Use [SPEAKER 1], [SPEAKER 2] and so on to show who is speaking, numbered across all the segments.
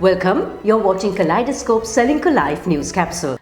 [SPEAKER 1] Welcome, you're watching Kaleidoscope Ceylinco Live News Capsule.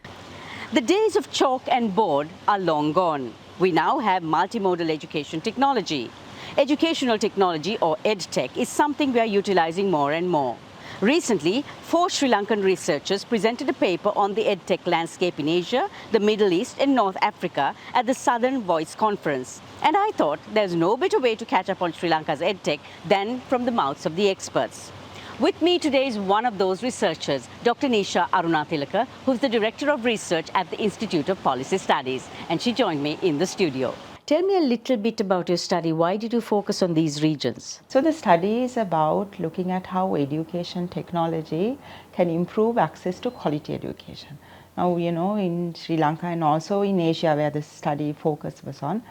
[SPEAKER 2] The days of chalk and board are long gone. We now have multimodal education technology. Educational technology or EdTech is something we are utilizing more and more. Recently, 4 Sri Lankan researchers presented a paper on the EdTech landscape in Asia, the Middle East and North Africa at the Southern Voice Conference. And I thought there's no better way to catch up on Sri Lanka's EdTech than from the mouths of the experts. With me today is one of those researchers, Dr. Nisha Arunatilake, who's the Director of Research at the Institute of Policy Studies. And she joined me in the studio. Tell me a little bit about your study. Why did you focus on these regions?
[SPEAKER 3] So the study is about looking at how education technology can improve access to quality education. Now, in Sri Lanka and also in Asia where the study focus was on,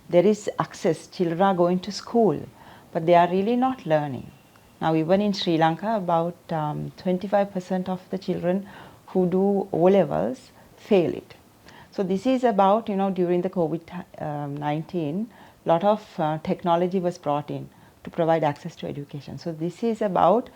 [SPEAKER 3] there is access. Children are going to school, but they are really not learning. Now, even in Sri Lanka, about 25% of the children who do O-levels fail it. So this is about, during the COVID-19, a lot of technology was brought in to provide access to education. So this is about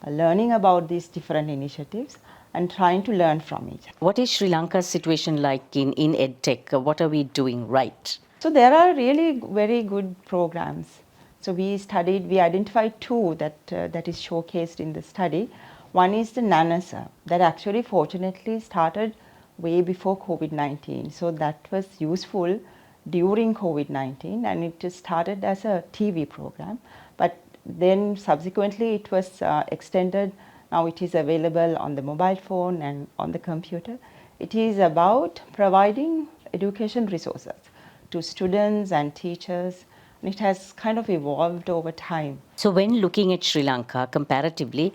[SPEAKER 3] learning about these different initiatives and trying to learn from each other.
[SPEAKER 2] What is Sri Lanka's situation like in EdTech? What are we doing right?
[SPEAKER 3] So there are really very good programs. So we identified 2 that is showcased in the study. One is the NANASA that actually fortunately started way before COVID-19. So that was useful during COVID-19 and it started as a TV program. But then subsequently it was extended. Now it is available on the mobile phone and on the computer. It is about providing education resources to students and teachers. It has kind of evolved over time.
[SPEAKER 2] So when looking at Sri Lanka comparatively,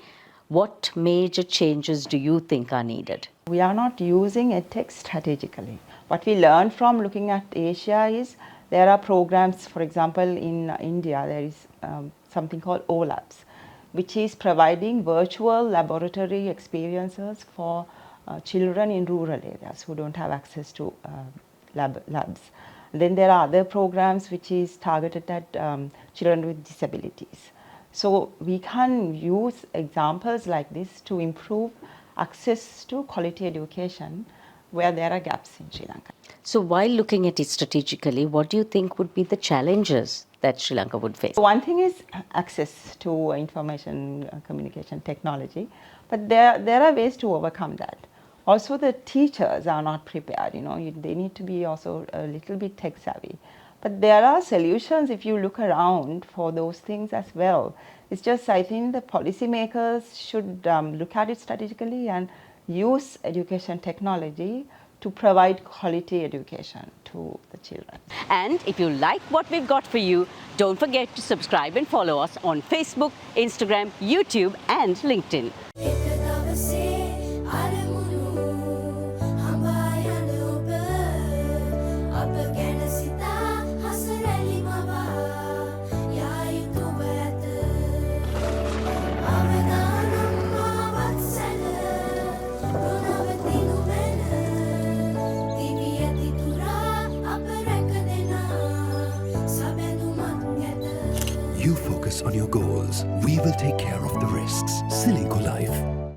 [SPEAKER 2] what major changes do you think are needed?
[SPEAKER 3] We are not using EdTech strategically. What we learned from looking at Asia is there are programs, for example, in India, there is something called O-Labs, which is providing virtual laboratory experiences for children in rural areas who don't have access to labs. Then there are other programs which is targeted at children with disabilities. So we can use examples like this to improve access to quality education where there are gaps in Sri Lanka.
[SPEAKER 2] So while looking at it strategically, what do you think would be the challenges that Sri Lanka would face?
[SPEAKER 3] One thing is access to information communication technology, but there are ways to overcome that. Also, the teachers are not prepared, they need to be also a little bit tech savvy. But there are solutions if you look around for those things as well. It's just, I think the policymakers should look at it strategically and use education technology to provide quality education to the children.
[SPEAKER 2] And if you like what we've got for you, don't forget to subscribe and follow us on Facebook, Instagram, YouTube and LinkedIn.
[SPEAKER 4] You focus on your goals. We will take care of the risks. Ceylinco Life.